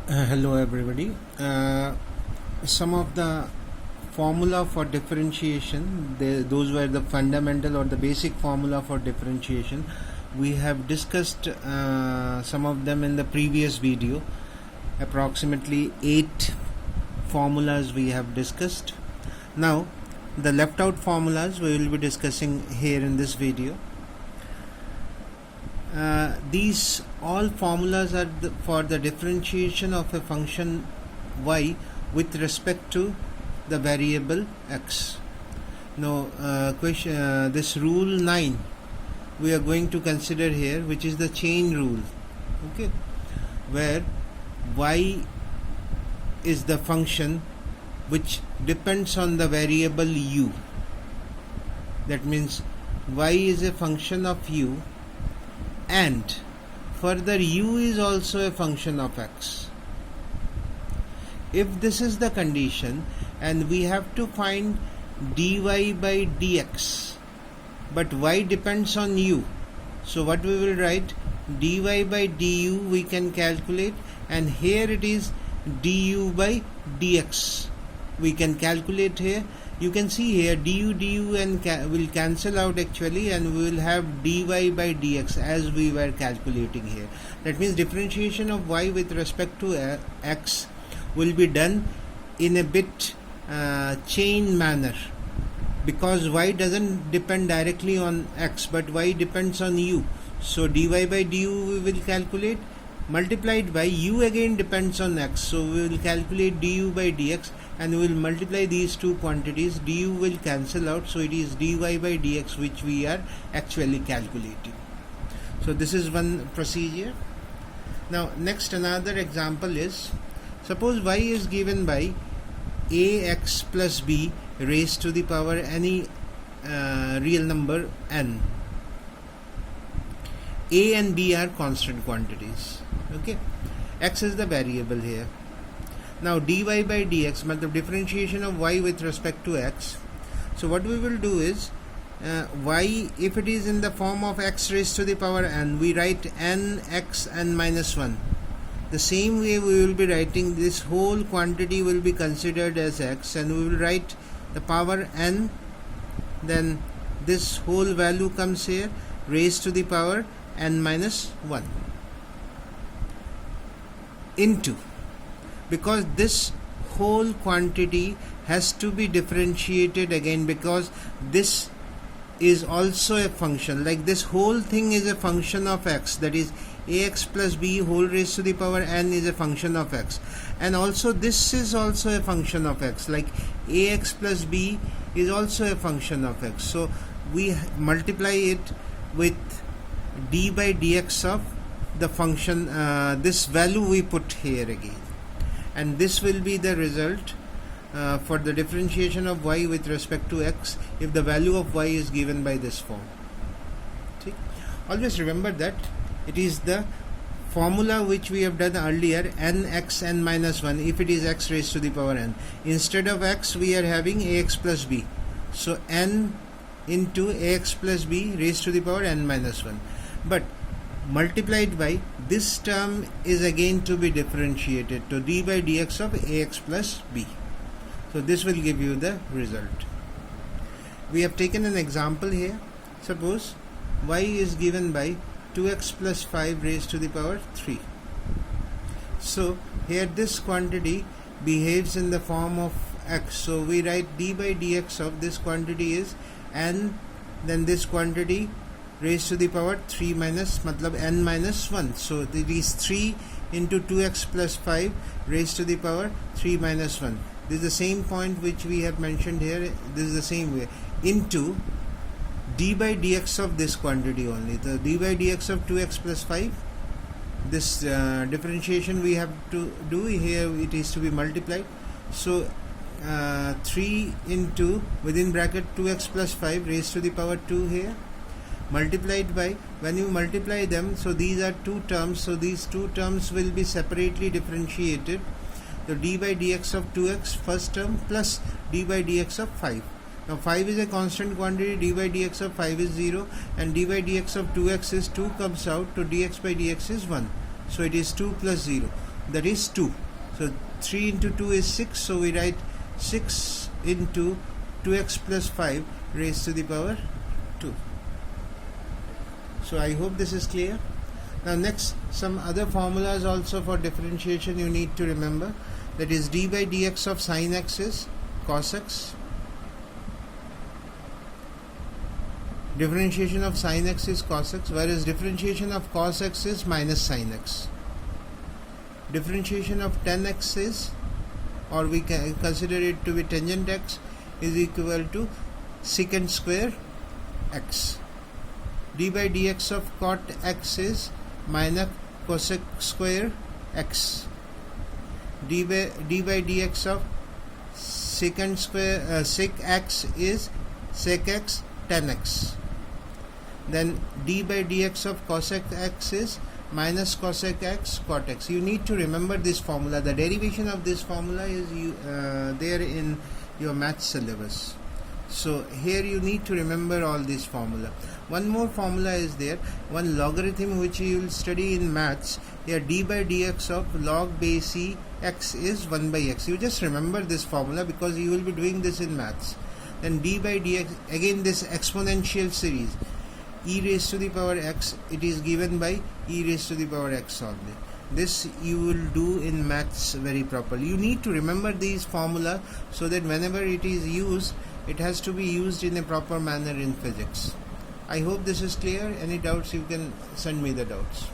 Hello everybody. Some of the formula for differentiation, those were the fundamental or the basic formula for differentiation. We have discussed some of them in the previous video. Approximately 8 formulas we have discussed. Now the left out formulas we will be discussing here in this video. These all formulas are for the differentiation of a function y with respect to the variable x. Now this rule 9 we are going to consider here, which is the chain rule, okay, where y is the function which depends on the variable u. That means y is a function of u, and further u is also a function of x. If this is the condition and we have to find dy by dx, but y depends on u, so what we will write, dy by du we can calculate, and here it is du by dx we can calculate here. You can see here du and will cancel out actually, and we will have dy by dx as we were calculating here. That means differentiation of y with respect to x will be done in a bit chain manner, because y doesn't depend directly on x but y depends on u. So dy by du we will calculate, multiplied by u again depends on x, so we will calculate du by dx, and we will multiply these two quantities. Du will cancel out, so it is dy by dx which we are actually calculating. So this is one procedure. Now next, another example is, suppose y is given by ax plus b raised to the power any real number n. A and b are constant quantities, okay. X is the variable here. Now dy by dx, the differentiation of y with respect to x. So what we will do is, y, if it is in the form of x raised to the power n, we write n x n minus 1. The same way we will be writing this whole quantity will be considered as x, and we will write the power n, then this whole value comes here, raised to the power n minus 1 into, because this whole quantity has to be differentiated again, because this is also a function, like this whole thing is a function of x, that is ax plus b whole raised to the power n is a function of x, and also this is also a function of x, like ax plus b is also a function of x. So we multiply it with d by dx of the function, this value we put here again, and this will be the result for the differentiation of y with respect to x if the value of y is given by this form. See? Always remember that it is the formula which we have done earlier, n x n minus 1, if it is x raised to the power n. Instead of x we are having ax plus b, so n into ax plus b raised to the power n minus 1, but multiplied by this term is again to be differentiated to d by dx of ax plus b. So this will give you the result. We have taken an example here. Suppose y is given by 2x plus 5 raised to the power 3. So here this quantity behaves in the form of x, so we write d by dx of this quantity is n, then this quantity raised to the power 3 minus n minus 1, so it is 3 into 2x plus 5 raised to the power 3 minus 1. This is the same point which we have mentioned here, this is the same way, into d by dx of this quantity only, the d by dx of 2x plus 5, this differentiation we have to do here, it is to be multiplied, so 3 into within bracket 2x plus 5 raised to the power 2 here, multiplied by, when you multiply them, so these are two terms, so these two terms will be separately differentiated, the d by dx of 2x first term plus d by dx of 5. Now 5 is a constant quantity, d by dx of 5 is 0, and d by dx of 2x is 2 comes out, so dx by dx is 1. So it is 2 plus 0. that is 2. So 3 into 2 is 6, so we write 6 into 2x plus 5 raised to the power 2. So I hope this is clear. Now next, some other formulas also for differentiation you need to remember. That is d by dx of sin x is cos x. Differentiation of sin x is cos x, whereas differentiation of cos x is minus sin x. Differentiation of tan x is, or we can consider it to be tangent x, is equal to secant square x. D by dx of cot x is minus cosec square x. D by dx of secant square sec x is sec x tan x. Then d by dx of cosec x is minus cosec x cot x. You need to remember this formula. The derivation of this formula is there in your math syllabus. So here you need to remember all this formula. One more formula is there, one logarithm which you will study in maths. Here d by dx of log base e x is 1 by x. You just remember this formula because you will be doing this in maths. Then d by dx, again this exponential series, e raised to the power x, it is given by e raised to the power x only. This you will do in maths very properly. You need to remember these formula so that whenever it is used, it has to be used in a proper manner in physics. I hope this is clear. Any doubts, you can send me the doubts.